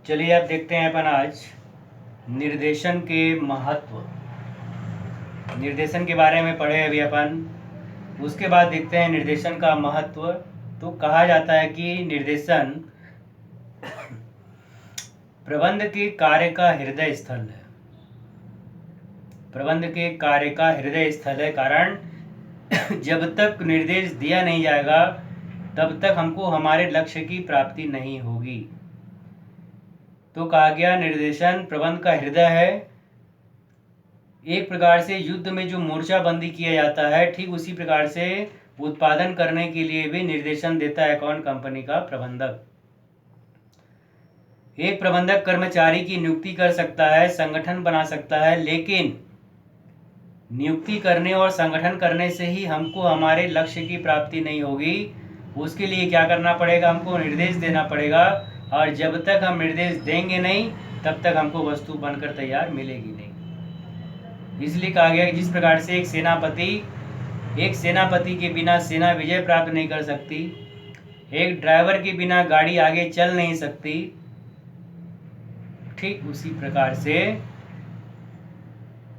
चलिए अब देखते हैं अपन आज निर्देशन के महत्व। निर्देशन के बारे में पढ़े अभी अपन, उसके बाद देखते हैं निर्देशन का महत्व। तो कहा जाता है कि निर्देशन प्रबंध के कार्य का हृदय स्थल है। प्रबंध के कार्य का हृदय स्थल है, कारण जब तक निर्देश दिया नहीं जाएगा तब तक हमको हमारे लक्ष्य की प्राप्ति नहीं होगी। तो कहा गया निर्देशन प्रबंध का हृदय है। एक प्रकार से युद्ध में जो मोर्चाबंदी किया जाता है, ठीक उसी प्रकार से उत्पादन करने के लिए भी निर्देशन देता है कौन? कंपनी का प्रबंधक। एक प्रबंधक कर्मचारी की नियुक्ति कर सकता है, संगठन बना सकता है, लेकिन नियुक्ति करने और संगठन करने से ही हमको हमारे लक्ष्य की प्राप्ति नहीं होगी। उसके लिए क्या करना पड़ेगा? हमको निर्देश देना पड़ेगा, और जब तक हम निर्देश देंगे नहीं तब तक हमको वस्तु बनकर तैयार मिलेगी नहीं। इसलिए कहा गया कि जिस प्रकार से एक सेनापति के बिना सेना विजय प्राप्त नहीं कर सकती, एक ड्राइवर के बिना गाड़ी आगे चल नहीं सकती, ठीक उसी प्रकार से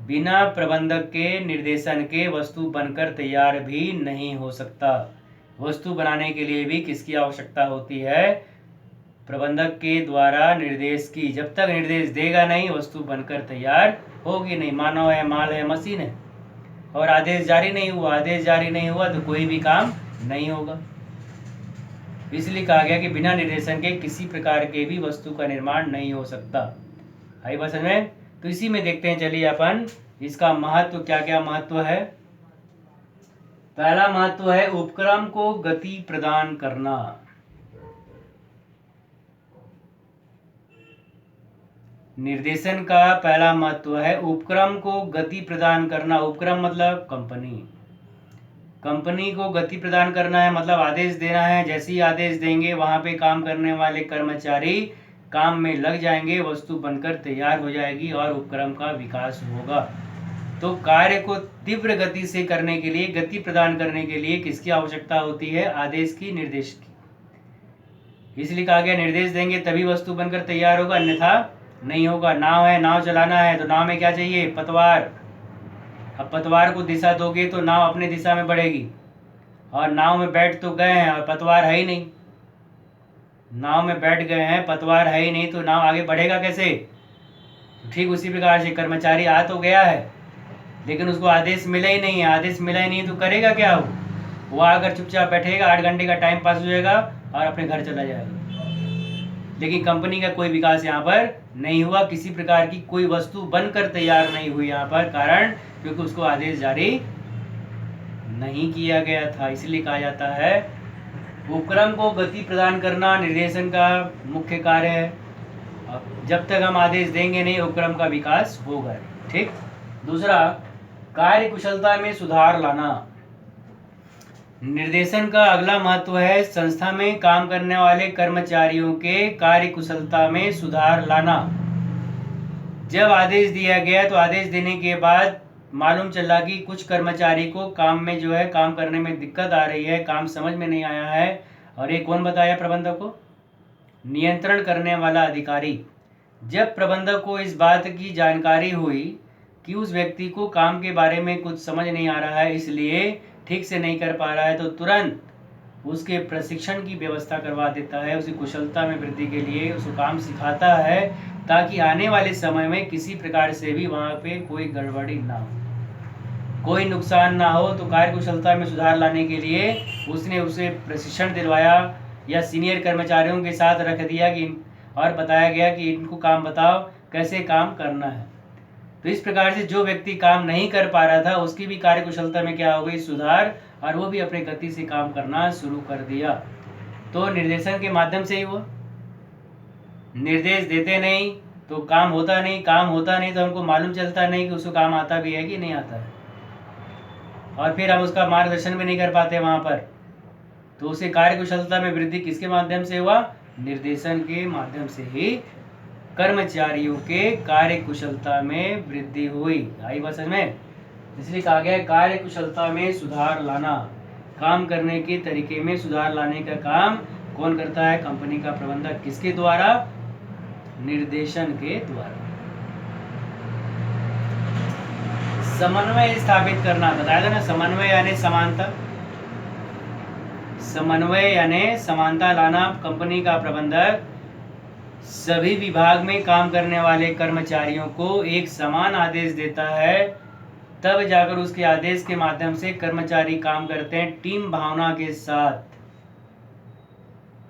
बिना प्रबंधक के निर्देशन के वस्तु बनकर तैयार भी नहीं हो सकता। वस्तु बनाने के लिए भी किसकी आवश्यकता होती है? प्रबंधक के द्वारा निर्देश की। जब तक निर्देश देगा नहीं वस्तु बनकर तैयार होगी नहीं। मानव है, माल है, मशीन है, और आदेश जारी नहीं हुआ तो कोई भी काम नहीं होगा। इसलिए कहा गया कि बिना निर्देशन के किसी प्रकार के भी वस्तु का निर्माण नहीं हो सकता। आई बात समझ में? तो इसी में देखते हैं, चलिए अपन इसका महत्व क्या क्या महत्व है। पहला महत्व है उपक्रम को गति प्रदान करना। निर्देशन का पहला महत्व है उपक्रम को गति प्रदान करना। उपक्रम मतलब कंपनी को गति प्रदान करना है, मतलब आदेश देना है। जैसे ही आदेश देंगे वहां पे काम करने वाले कर्मचारी काम में लग जाएंगे, वस्तु बनकर तैयार हो जाएगी और उपक्रम का विकास होगा। तो कार्य को तीव्र गति से करने के लिए, गति प्रदान करने के लिए किसकी आवश्यकता होती है? आदेश की, निर्देश की। इसलिए कहा गया निर्देश देंगे तभी वस्तु बनकर तैयार होगा, अन्यथा नहीं होगा। नाव है, नाव चलाना है तो नाव में क्या चाहिए? पतवार। अब पतवार को दिशा दोगे तो नाव अपने दिशा में बढ़ेगी, और नाव में बैठ तो गए हैं और पतवार है ही नहीं। नाव में बैठ गए हैं, पतवार है ही नहीं, तो नाव आगे बढ़ेगा कैसे? ठीक उसी प्रकार से कर्मचारी आ तो गया है लेकिन उसको आदेश मिला ही नहीं है। आदेश मिला ही नहीं तो करेगा क्या? वो आकर चुपचाप बैठेगा, 8 घंटे का टाइम पास हो जाएगा और अपने घर चला जाएगा। लेकिन कंपनी का कोई विकास यहाँ पर नहीं हुआ, किसी प्रकार की कोई वस्तु बनकर तैयार नहीं हुई यहाँ पर। कारण क्योंकि उसको आदेश जारी नहीं किया गया था। इसलिए कहा जाता है उपक्रम को गति प्रदान करना निर्देशन का मुख्य कार्य है। जब तक हम आदेश देंगे नहीं उपक्रम का विकास होगा। ठीक। दूसरा, कार्य कुशलता में सुधार लाना। निर्देशन का अगला महत्व है संस्था में काम करने वाले कर्मचारियों के कार्य कुशलता में सुधार लाना। जब आदेश दिया गया तो आदेश देने के बाद मालूम चला कि कुछ कर्मचारी को काम में जो है काम करने में दिक्कत आ रही है, काम समझ में नहीं आया है। और ये कौन बताया? प्रबंधक को। नियंत्रण करने वाला अधिकारी। जब प्रबंधक को इस बात की जानकारी हुई कि उस व्यक्ति को काम के बारे में कुछ समझ नहीं आ रहा है, इसलिए ठीक से नहीं कर पा रहा है, तो तुरंत उसके प्रशिक्षण की व्यवस्था करवा देता है। उसकी कुशलता में वृद्धि के लिए उसको काम सिखाता है, ताकि आने वाले समय में किसी प्रकार से भी वहाँ पे कोई गड़बड़ी ना हो, कोई नुकसान ना हो। तो कार्य कुशलता में सुधार लाने के लिए उसने उसे प्रशिक्षण दिलवाया या सीनियर कर्मचारियों के साथ रख दिया कि और बताया गया कि इनको काम बताओ कैसे काम करना है। तो इस प्रकार से जो व्यक्ति काम नहीं कर पा रहा था उसकी भी कार्य कुशलता में क्या हो गई? सुधार, और वो भी अपने गति से काम करना शुरू कर दिया। तो निर्देशन के माध्यम से ही वो निर्देश देते नहीं तो काम होता नहीं, काम होता नहीं तो हमको मालूम चलता नहीं कि उसको काम आता भी है कि नहीं आता है, और फिर हम उसका मार्गदर्शन भी नहीं कर पाते वहाँ पर। तो उसे कार्य कुशलता में वृद्धि किसके माध्यम से हुआ? निर्देशन के माध्यम से ही कर्मचारियों के कार्य कुशलता में वृद्धि हुई। आई बात समझ में? इसलिए कहा गया कार्य कुशलता में सुधार लाना। काम करने के तरीके में सुधार लाने का काम कौन करता है? कंपनी का प्रबंधक। किसके द्वारा? निर्देशन के द्वारा। समन्वय स्थापित करना, बताया था ना, समन्वय यानी समानता, समन्वय यानी समानता लाना। कंपनी का प्रबंधक सभी विभाग में काम करने वाले कर्मचारियों को एक समान आदेश देता है, तब जाकर उसके आदेश के माध्यम से कर्मचारी काम करते हैं टीम भावना के साथ।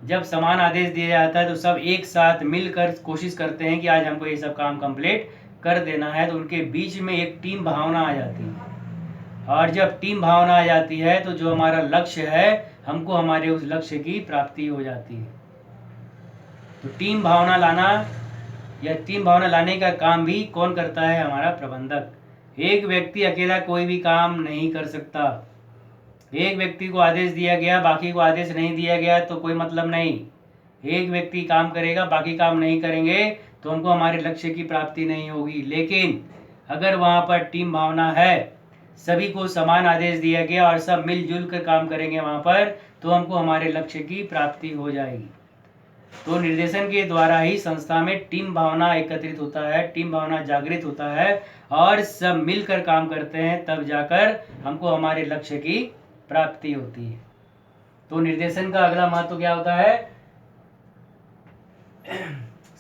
जब समान आदेश दिया जाता है तो सब एक साथ मिलकर कोशिश करते हैं कि आज हमको ये सब काम कंप्लीट कर देना है, तो उनके बीच में एक टीम भावना आ जाती है। और जब टीम भावना आ जाती है तो जो हमारा लक्ष्य है, हमको हमारे उस लक्ष्य की प्राप्ति हो जाती है। तो टीम भावना लाना या टीम भावना लाने का काम भी कौन करता है? हमारा प्रबंधक। एक व्यक्ति अकेला कोई भी काम नहीं कर सकता। एक व्यक्ति को आदेश दिया गया, बाकी को आदेश नहीं दिया गया तो कोई मतलब नहीं। एक व्यक्ति काम करेगा, बाकी काम नहीं करेंगे तो हमको हमारे लक्ष्य की प्राप्ति नहीं होगी। लेकिन अगर वहाँ पर टीम भावना है, सभी को समान आदेश दिया गया और सब मिलजुल कर काम करेंगे वहाँ पर, तो हमको हमारे लक्ष्य की प्राप्ति हो जाएगी। तो निर्देशन के द्वारा ही संस्था में टीम भावना एकत्रित होता है, टीम भावना जागृत होता है और सब मिलकर काम करते हैं, तब जाकर हमको हमारे लक्ष्य की प्राप्ति होती है। तो निर्देशन का अगला महत्व क्या होता है?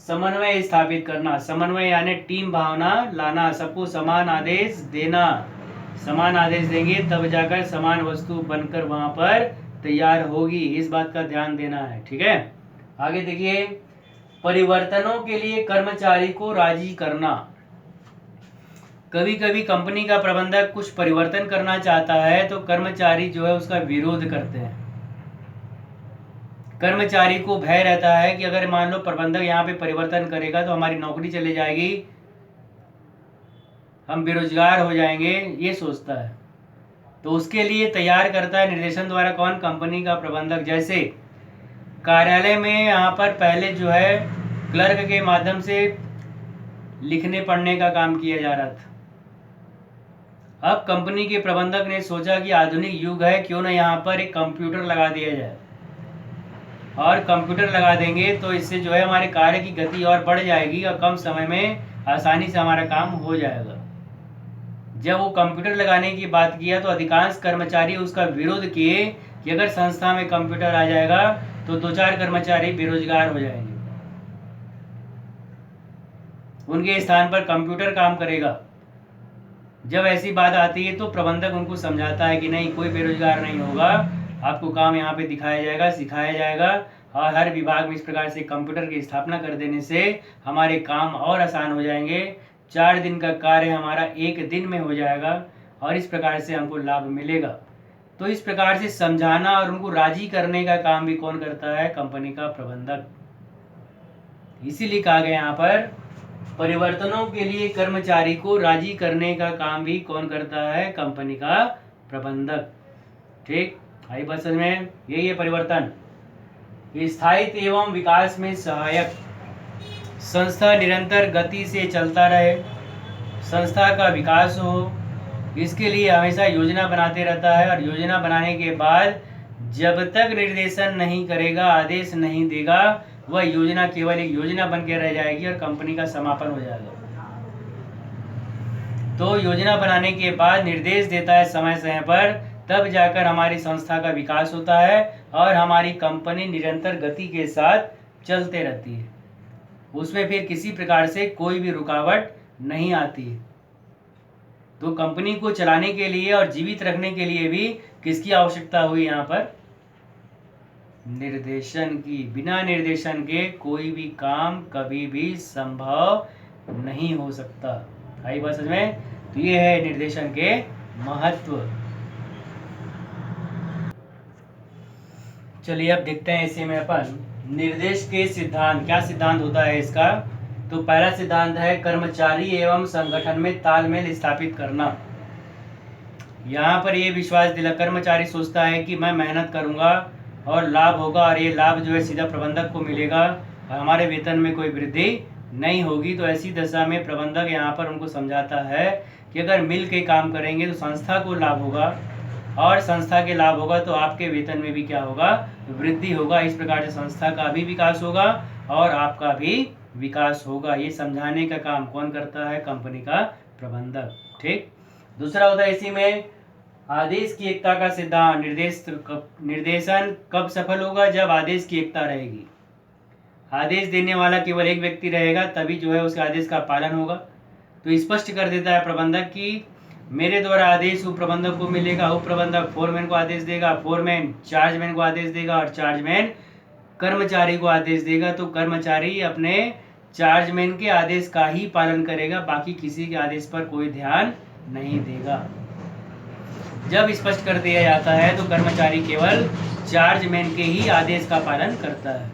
समन्वय स्थापित करना। समन्वय यानी टीम भावना लाना, सबको समान आदेश देना। समान आदेश देंगे तब जाकर समान वस्तु बनकर वहां पर तैयार होगी, इस बात का ध्यान देना है। ठीक है, आगे देखिए, परिवर्तनों के लिए कर्मचारी को राजी करना। कभी कभी कंपनी का प्रबंधक कुछ परिवर्तन करना चाहता है तो कर्मचारी जो है उसका विरोध करते हैं। कर्मचारी को भय रहता है कि अगर मान लो प्रबंधक यहाँ पे परिवर्तन करेगा तो हमारी नौकरी चली जाएगी, हम बेरोजगार हो जाएंगे, ये सोचता है। तो उसके लिए तैयार करता है निर्देशन द्वारा कौन? कंपनी का प्रबंधक। जैसे कार्यालय में यहाँ पर पहले जो है क्लर्क के माध्यम से लिखने पढ़ने का काम किया जा रहा था। अब कंपनी के प्रबंधक ने सोचा कि आधुनिक युग है, क्यों ना यहाँ पर एक कंप्यूटर लगा दिया जाए। और कंप्यूटर लगा देंगे तो इससे जो है हमारे कार्य की गति और बढ़ जाएगी और कम समय में आसानी से हमारा काम हो जाएगा। जब वो कंप्यूटर लगाने की बात किया तो अधिकांश कर्मचारी उसका विरोध किए कि अगर संस्था में कंप्यूटर आ जाएगा तो 2-4 कर्मचारी बेरोजगार हो जाएंगे, उनके स्थान पर कंप्यूटर काम करेगा। जब ऐसी बात आती है तो प्रबंधक उनको समझाता है कि नहीं, कोई बेरोजगार नहीं होगा, आपको काम यहाँ पे दिखाया जाएगा, सिखाया जाएगा और हर विभाग में इस प्रकार से कंप्यूटर की स्थापना कर देने से हमारे काम और आसान हो जाएंगे। 4 दिन का कार्य हमारा 1 दिन में हो जाएगा और इस प्रकार से हमको लाभ मिलेगा। तो इस प्रकार से समझाना और उनको राजी करने का काम भी कौन करता है? कंपनी का प्रबंधक। इसीलिए कहा गया यहाँ पर परिवर्तनों के लिए कर्मचारी को राजी करने का काम भी कौन करता है? कंपनी का प्रबंधक। ठीक, आई बात समझ में? यही है परिवर्तन। स्थायित्व एवं विकास में सहायक। संस्था निरंतर गति से चलता रहे, संस्था का विकास हो, इसके लिए हमेशा योजना बनाते रहता है। और योजना बनाने के बाद जब तक निर्देशन नहीं करेगा, आदेश नहीं देगा, वह योजना केवल एक योजना बन के रह जाएगी और कंपनी का समापन हो जाएगा। तो योजना बनाने के बाद निर्देश देता है समय समय पर, तब जाकर हमारी संस्था का विकास होता है और हमारी कंपनी निरंतर गति के साथ चलते रहती है। उसमें फिर किसी प्रकार से कोई भी रुकावट नहीं आती है। तो कंपनी को चलाने के लिए और जीवित रखने के लिए भी किसकी आवश्यकता हुई? यहाँ पर निर्देशन की। बिना निर्देशन के कोई भी काम कभी भी संभव नहीं हो सकता। आई बात समझ में? तो ये है निर्देशन के महत्व। चलिए अब देखते हैं इसी में अपन निर्देश के सिद्धांत। क्या सिद्धांत होता है इसका? तो पहला सिद्धांत है कर्मचारी एवं संगठन में तालमेल स्थापित करना। यहाँ पर ये विश्वास दिला, कर्मचारी सोचता है कि मैं मेहनत करूँगा और लाभ होगा और ये लाभ जो है सीधा प्रबंधक को मिलेगा और हमारे वेतन में कोई वृद्धि नहीं होगी। तो ऐसी दशा में प्रबंधक यहाँ पर उनको समझाता है कि अगर मिल के काम करेंगे तो संस्था को लाभ होगा और संस्था के लाभ होगा तो आपके वेतन में भी क्या होगा? वृद्धि होगा। इस प्रकार से संस्था का भी विकास होगा और आपका भी विकास होगा। ये समझाने का काम कौन करता है? कंपनी का प्रबंधक। ठीक। दूसरा होता है इसी में आदेश की एकता का सिद्धांत। निर्देशन कब सफल होगा? जब आदेश की एकता रहेगी। आदेश देने वाला केवल एक व्यक्ति रहेगा, तभी जो है उसके आदेश का पालन होगा। तो स्पष्ट कर देता है प्रबंधक कि मेरे द्वारा आदेश उप प्रबंधक को मिलेगा, उप प्रबंधक फोरमैन को आदेश देगा, फोरमैन चार्जमैन को आदेश देगा और चार्जमैन कर्मचारी को आदेश देगा। तो कर्मचारी अपने चार्जमैन के आदेश का ही पालन करेगा, बाकी किसी के आदेश पर कोई ध्यान नहीं देगा। जब स्पष्ट कर दिया जाता है तो कर्मचारी केवल चार्जमैन के ही आदेश का पालन करता है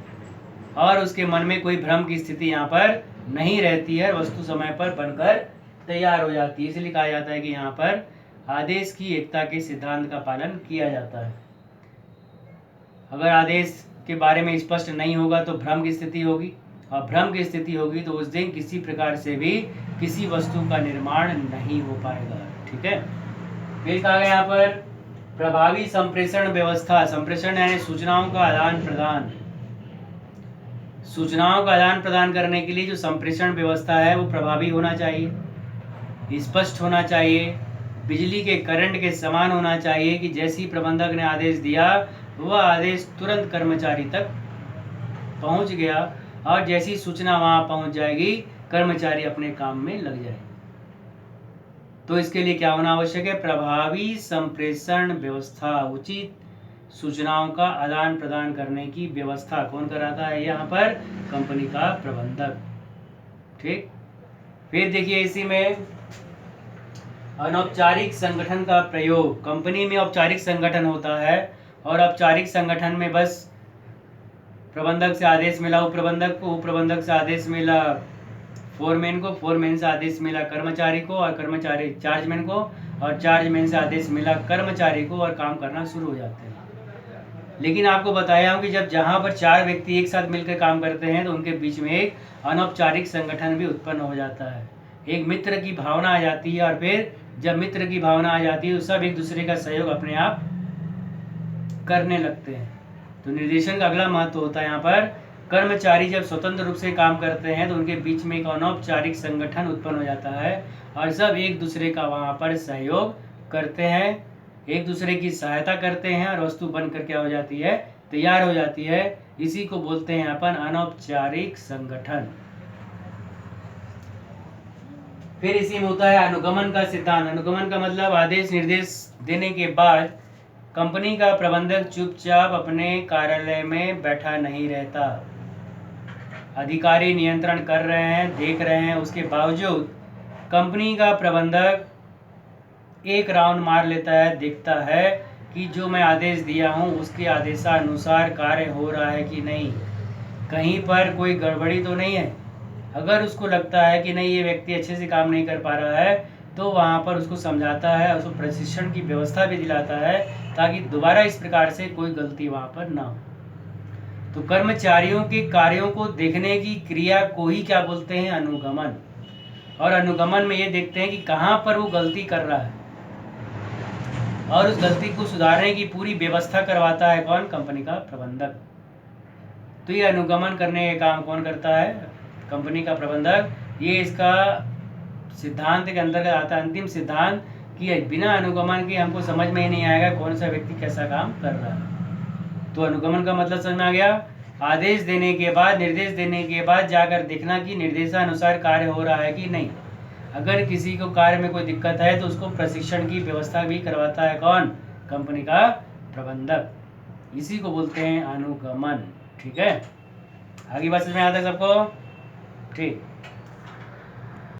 और उसके मन में कोई भ्रम की स्थिति यहाँ पर नहीं रहती है, वस्तु समय पर बनकर तैयार हो जाती है। इसलिए कहा जाता है कि यहाँ पर आदेश की एकता के सिद्धांत का पालन किया जाता है। अगर आदेश के बारे में स्पष्ट नहीं होगा तो भ्रम की स्थिति होगी, और भ्रम की स्थिति होगी तो उस दिन किसी प्रकार से भी किसी वस्तु का निर्माण नहीं हो पाएगा। ठीक है। फिर कहा गया यहाँ पर प्रभावी संप्रेषण व्यवस्था। संप्रेषण यानी सूचनाओं का आदान प्रदान। सूचनाओं का आदान प्रदान करने के लिए जो संप्रेषण व्यवस्था है वो प्रभावी होना चाहिए, स्पष्ट होना चाहिए, बिजली के करंट के समान होना चाहिए कि जैसी प्रबंधक ने आदेश दिया वह आदेश तुरंत कर्मचारी तक पहुंच गया और जैसी सूचना वहां पहुंच जाएगी कर्मचारी अपने काम में लग जाए। तो इसके लिए क्या होना आवश्यक है? प्रभावी संप्रेषण व्यवस्था। उचित सूचनाओं का आदान प्रदान करने की व्यवस्था कौन कराता है? यहाँ पर कंपनी का प्रबंधक। ठीक। फिर देखिए इसी में अनौपचारिक संगठन का प्रयोग। कंपनी में औपचारिक संगठन होता है और औपचारिक संगठन में बस प्रबंधक से आदेश मिला उप प्रबंधक को, उप प्रबंधक से आदेश मिला फोरमैन को, फोरमैन से आदेश मिला कर्मचारी को और कर्मचारी चार्जमैन को, और चार्जमैन से आदेश मिला कर्मचारी को और काम करना शुरू हो जाते हैं। लेकिन आपको बताया हूँ कि जब जहाँ पर चार व्यक्ति एक साथ मिलकर काम करते हैं तो उनके बीच में एक अनौपचारिक संगठन भी उत्पन्न हो जाता है, एक मित्र की भावना आ जाती है। और फिर जब मित्र की भावना आ जाती है तो सब एक दूसरे का सहयोग अपने आप करने लगते हैं। तो निर्देशन का अगला महत्व होता है यहाँ पर कर्मचारी जब स्वतंत्र रूप से काम करते हैं तो उनके बीच में एक अनौपचारिक संगठन उत्पन्न हो जाता है और सब एक दूसरे का वहाँ पर सहयोग करते हैं, एक दूसरे की सहायता करते हैं और वस्तु बनकर क्या हो जाती है? तैयार हो जाती है। इसी को बोलते हैं अपन अनौपचारिक संगठन। फिर इसी में होता है अनुगमन का सिद्धांत। अनुगमन का मतलब आदेश निर्देश देने के बाद कंपनी का प्रबंधक चुपचाप अपने कार्यालय में बैठा नहीं रहता। अधिकारी नियंत्रण कर रहे हैं, देख रहे हैं, उसके बावजूद कंपनी का प्रबंधक एक राउंड मार लेता है, देखता है कि जो मैं आदेश दिया हूँ उसके आदेशानुसार कार्य हो रहा है कि नहीं, कहीं पर कोई गड़बड़ी तो नहीं है। अगर उसको लगता है कि नहीं ये व्यक्ति अच्छे से काम नहीं कर पा रहा है तो वहाँ पर उसको समझाता है, उसको प्रशिक्षण की व्यवस्था भी दिलाता है ताकि दोबारा इस प्रकार से कोई गलती वहाँ पर ना हो। तो कर्मचारियों के कार्यों को देखने की क्रिया को ही क्या बोलते हैं? अनुगमन। और अनुगमन में ये देखते हैं कि कहाँ पर वो गलती कर रहा है और उस गलती को सुधारने की पूरी व्यवस्था करवाता है कौन? कंपनी का प्रबंधक। तो ये अनुगमन करने का काम कौन करता है? कंपनी का प्रबंधक। ये इसका सिद्धांत के अंतर्गत आता है अंतिम सिद्धांत कि बिना अनुगमन के हमको समझ में ही नहीं आएगा कौन सा व्यक्ति कैसा काम कर रहा है। तो अनुगमन का मतलब समझ में आ गया? आदेश देने के बाद, निर्देश देने के बाद जाकर देखना कि निर्देशानुसार कार्य हो रहा है कि नहीं। अगर किसी को कार्य में कोई दिक्कत है तो उसको प्रशिक्षण की व्यवस्था भी करवाता है कौन? कंपनी का प्रबंधक। इसी को बोलते हैं अनुगमन। ठीक है। आगे बात समझ में आता है सबको? ठीक।